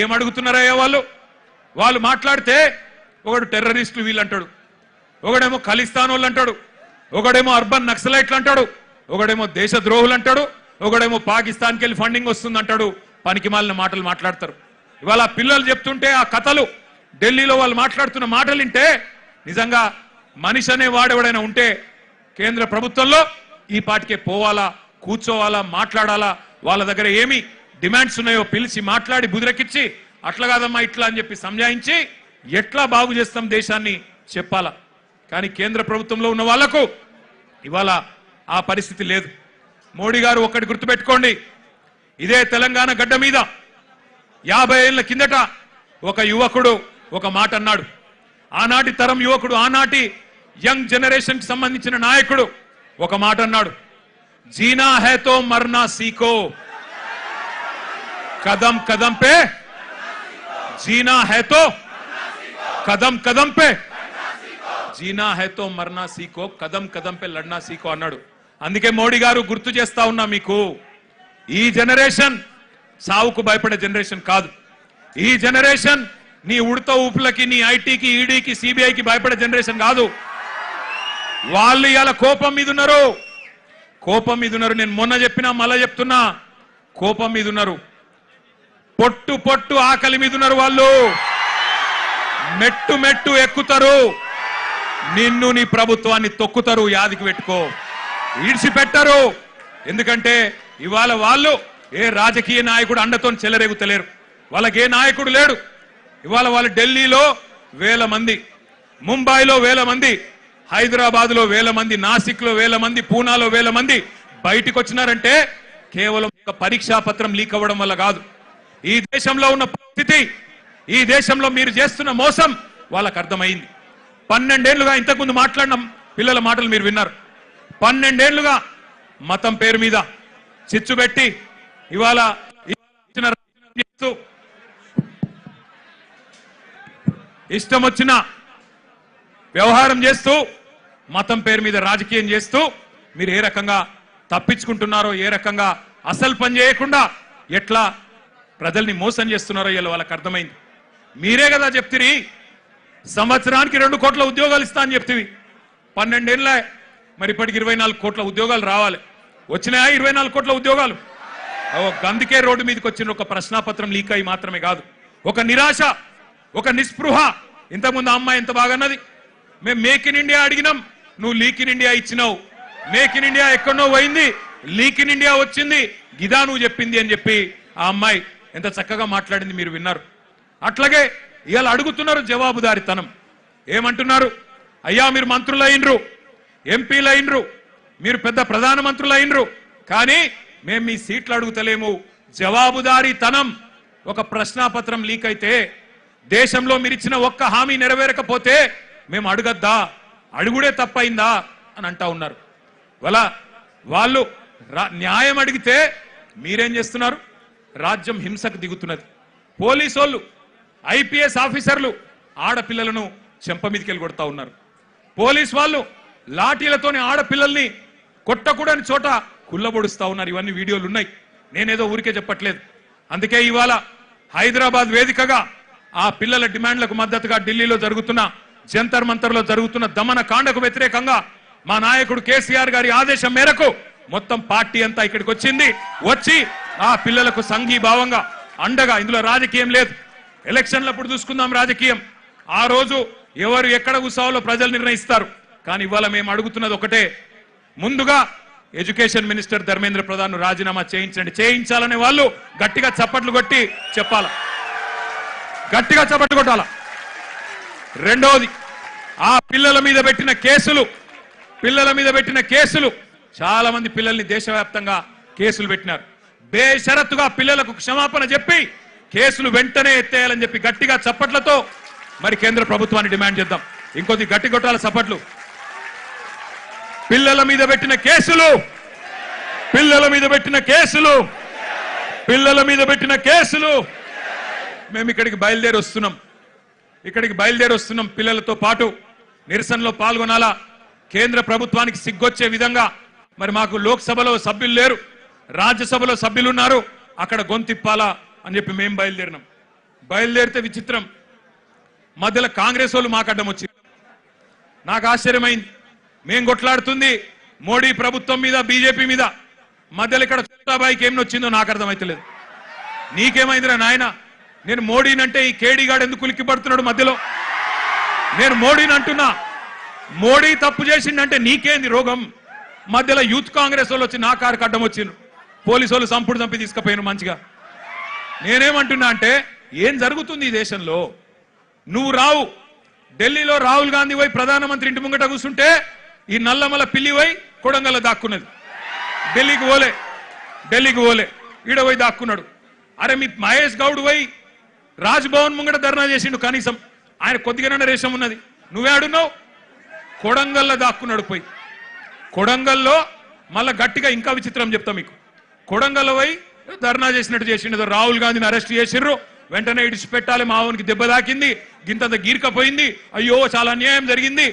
ఏం అడుగుతున్నారయ్యా వాళ్ళు మాట్లాడితే ఒకడు టెర్రరిస్టులు వీళ్ళు అంటాడు, ఒకడేమో ఖలిస్తాన్ వాళ్ళు అంటాడు, ఒకడేమో అర్బన్ నక్సలైట్లు అంటాడు, ఒకడేమో దేశద్రోహులు అంటాడు, ఒకడేమో పాకిస్తాన్కి వెళ్ళి ఫండింగ్ వస్తుంది అంటాడు. పనికి మాలిన మాటలు మాట్లాడతారు. ఇవాళ పిల్లలు చెప్తుంటే ఆ కథలు, ఢిల్లీలో వాళ్ళు మాట్లాడుతున్న మాటలు వింటే నిజంగా మనిషి అనే వాడెవడైనా ఉంటే కేంద్ర ప్రభుత్వంలో ఈ పాటికే పోవాలా, కూర్చోవాలా, మాట్లాడాలా, వాళ్ళ దగ్గర ఏమి డిమాండ్స్ ఉన్నాయో పిలిచి మాట్లాడి బుదిరెక్కిచ్చి అట్లా కాదమ్మా ఇట్లా అని చెప్పి సంజాయించి ఎట్లా బాగు చేస్తాం దేశాన్ని చెప్పాలా. కానీ కేంద్ర ప్రభుత్వంలో ఉన్న వాళ్లకు ఇవాళ ఆ పరిస్థితి లేదు. మోడీ గారు ఒక్కటి గుర్తుపెట్టుకోండి, ఇదే తెలంగాణ గడ్డ మీద 50 ఏళ్ల కిందట ఒక యువకుడు ఒక మాట అన్నాడు. ఆనాటి తరం యువకుడు, ఆనాటి యంగ్ జనరేషన్ కి సంబంధించిన నాయకుడు ఒక మాట అన్నాడు, జీనా హై తో మర్నా సీఖో, కదం కదం పే జీనా హై తో కదం కదం పే జీనా హై తో మర్నా సీఖో, కదం కదం పే లడ్నా సీఖో అన్నాడు. అందుకే మోడీ గారు గుర్తు చేస్తా ఉన్నా మీకు, ఈ జనరేషన్ సావుకు భయపడే జనరేషన్ కాదు. ఈ జనరేషన్ నీ ఉడత ఊపులకి, నీ ఐటీకి, ఈడీకి, సిబిఐకి భయపడే జనరేషన్ కాదు. వాళ్ళు ఇలా కోపం మీద ఉన్నారు. నేను మొన్న చెప్పినా మళ్ళా చెప్తున్నా, కోపం మీద ఉన్నారు. పొట్టు పొట్టు ఆకలి మీద ఉన్నారు. వాళ్ళు మెట్టు మెట్టు ఎక్కుతారు, నిన్ను నీ ప్రభుత్వాన్ని తొక్కుతారు. యాదికి పెట్టుకో, ఈడ్చిపెట్టరు. ఎందుకంటే ఇవాళ వాళ్ళు ఏ రాజకీయ నాయకుడు అండతో చెలరేగుతలేరు. వాళ్ళకి ఏ నాయకుడు లేడు. ఇవాళ వాళ్ళు ఢిల్లీలో 1000 మంది, ముంబైలో 1000 మంది, హైదరాబాద్ లో 1000 మంది, నాసిక్ లో 1000 మంది, పూనాలో 1000 మంది బయటికి వచ్చినారంటే కేవలం ఒక పరీక్షా పత్రం లీక్ అవ్వడం వల్ల కాదు. ఈ దేశంలో ఉన్న పరిస్థితి, ఈ దేశంలో మీరు చేస్తున్న మోసం వాళ్ళకు అర్థమైంది. 12 ఏళ్లుగా ఇంతకుముందు మాట్లాడిన పిల్లల మాటలు మీరు విన్నారు. 12 ఏళ్లుగా మతం పేరు మీద చిచ్చు పెట్టి ఇవాళ ఇష్టం వచ్చిన వ్యవహారం చేస్తూ, మతం పేరు మీద రాజకీయం చేస్తూ మీరు ఏ రకంగా తప్పించుకుంటున్నారో, ఏ రకంగా అసలు పని చేయకుండా ఎట్లా ప్రజల్ని మోసం చేస్తున్నారో ఇలా వాళ్ళకి అర్థమైంది. మీరే కదా చెప్తిరి సంవత్సరానికి 2 కోట్ల ఉద్యోగాలు ఇస్తా అని చెప్తివి. 12 ఏళ్ళ మరి ఇప్పటికి 24 కోట్ల ఉద్యోగాలు రావాలి. వచ్చినాయా 24 కోట్ల ఉద్యోగాలు? అందుకే రోడ్డు మీదకి వచ్చిన ఒక ప్రశ్నాపత్రం లీక్ అయి మాత్రమే కాదు, ఒక నిరాశ, ఒక నిస్పృహ. ఇంతకుముందు అమ్మాయి ఎంత బాగా అన్నది, మేము మేక్ ఇన్ ఇండియా అడిగినాం, నువ్వు లీక్ ఇన్ ఇండియా ఇచ్చినావు. మేక్ ఇన్ ఇండియా ఎక్కడో పోయింది, లీక్ ఇన్ ఇండియా వచ్చింది, గిదా నువ్వు చెప్పింది అని చెప్పి ఆ అమ్మాయి ఎంత చక్కగా మాట్లాడింది మీరు విన్నారు. అట్లాగే ఇవాళ అడుగుతున్నారు జవాబుదారితనం. ఏమంటున్నారు? అయ్యా మీరు మంత్రులు అయినరు, ఎంపీలు అయినరు, మీరు పెద్ద ప్రధానమంత్రులు అయినరు, కానీ మేము మీ సీట్లు అడుగుతలేము. జవాబుదారీతనం. ఒక ప్రశ్నాపత్రం లీక్ అయితే దేశంలో మీరు ఇచ్చిన ఒక్క హామీ నెరవేరకపోతే మేము అడగద్దా, అడుగుడే తప్పైందా అని అంటా ఉన్నారు. వాళ్ళు న్యాయం అడిగితే మీరేం చేస్తున్నారు? రాజ్యం హింసకు దిగుతున్నది. పోలీసు వాళ్ళు, ఐపీఎస్ ఆఫీసర్లు ఆడపిల్లలను చెంప మీదకెళ్ళి కొడతా ఉన్నారు. పోలీసు వాళ్ళు లాఠీలతోని ఆడపిల్లల్ని కొట్టకూడని చోట కుళ్ళబొడుస్తా ఉన్నారు. ఇవన్నీ వీడియోలు ఉన్నాయి, నేనేదో ఊరికే చెప్పట్లేదు. అందుకే ఇవాళ హైదరాబాద్ వేదికగా ఆ పిల్లల డిమాండ్లకు మద్దతుగా ఢిల్లీలో జరుగుతున్న జంతర్ మంతర్లో జరుగుతున్న దమన కాండకు వ్యతిరేకంగా మా నాయకుడు కేసీఆర్ గారి ఆదేశం మేరకు మొత్తం పార్టీ అంతా ఇక్కడికి వచ్చింది. వచ్చి ఆ పిల్లలకు సంఘీభావంగా అండగా, ఇందులో రాజకీయం లేదు, ఎలక్షన్లప్పుడు చూసుకుందాం రాజకీయం, ఆ రోజు ఎవరు ఎక్కడ కూర్చోవాలో ప్రజలు నిర్ణయిస్తారు. కానీ ఇవాళ మేము అడుగుతున్నది ఒకటే, ముందుగా ఎడ్యుకేషన్ మినిస్టర్ ధర్మేంద్ర ప్రధాన్ రాజీనామా చేయించండి. చేయించాలనే వాళ్ళు గట్టిగా చప్పట్లు కొట్టి చెప్పాల, గట్టిగా చప్పట్లు కొట్టాల. రెండోది, ఆ పిల్లల మీద పెట్టిన కేసులు చాలా మంది పిల్లల్ని దేశవ్యాప్తంగా కేసులు పెట్టినారు. బేషరతుగా పిల్లలకు క్షమాపణ చెప్పి కేసులు వెంటనే ఎత్తేయాలని చెప్పి గట్టిగా చప్పట్లతో మరి కేంద్ర ప్రభుత్వాన్ని డిమాండ్ చేద్దాం. ఇంకొద్ది గట్టి కొట్టాల చప్పట్లు. పిల్లల మీద పెట్టిన కేసులు మేము ఇక్కడికి బయలుదేరి వస్తున్నాం. పిల్లలతో పాటు నిరసనలో పాల్గొనాలా. కేంద్ర ప్రభుత్వానికి సిగ్గొచ్చే విధంగా మరి మాకు లోక్సభలో సభ్యులు లేరు, రాజ్యసభలో సభ్యులు ఉన్నారు, అక్కడ గొంతిప్పాలా అని చెప్పి మేము బయలుదేరినాం. బయలుదేరితే విచిత్రం, మధ్యలో కాంగ్రెస్ వాళ్ళు మాకు అడ్డం వచ్చింది. నాకు ఆశ్చర్యమైంది. మేం కొట్లాడుతుంది మోడీ ప్రభుత్వం మీద, బీజేపీ మీద, మధ్యలో ఇక్కడ చోటాబాయికి ఏం నొచ్చిందో నాకు అర్థమైతలేదు. నీకేమైందిరా నాయన? నేను మోడీనంటే ఈ కేడీ గాడు ఎందుకు ఉలిక్కి పడుతున్నాడు మధ్యలో? నేను మోడీని అంటున్నా, మోడీ తప్పు చేసిండంటే నీకేంది రోగం? మధ్యలో యూత్ కాంగ్రెస్ వాళ్ళు వచ్చి నా కారుకి అడ్డం వచ్చిండ్రు, పోలీసు వాళ్ళు చంపి తీసుకుపోయిన మంచిగా. నేనేమంటున్నా అంటే ఏం జరుగుతుంది ఈ దేశంలో? నువ్వు రావు, ఢిల్లీలో రాహుల్ గాంధీ పోయి ప్రధానమంత్రి ఇంటి ముంగట కూర్చుంటే ఈ నల్లమల పిల్లి పోయి కొడంగల్లో దాక్కున్నది. ఢిల్లీకి పోలే ఈడ పోయి దాక్కున్నాడు. అరే మీ మహేష్ గౌడ్ పోయి రాజ్భవన్ ముంగట ధర్నా చేసిండు, కనీసం ఆయన కొద్దిగానే రేషం ఉన్నది. నువ్వే ఆడున్నావు, కొడంగల్లో దాక్కున్నాడు. పోయి కొడంగల్లో మళ్ళా గట్టిగా ఇంకా విచిత్రం చెప్తా మీకు. కొడంగల్లో పోయి ధర్నా చేసినట్టు చేసిండు. రాహుల్ గాంధీని అరెస్ట్ చేసిర్రు, వెంటనే ఇడిచిపెట్టాలి, మావోనికి దెబ్బ తాకింది, గింతంత గీర్కపోయింది, అయ్యో చాలా అన్యాయం జరిగింది,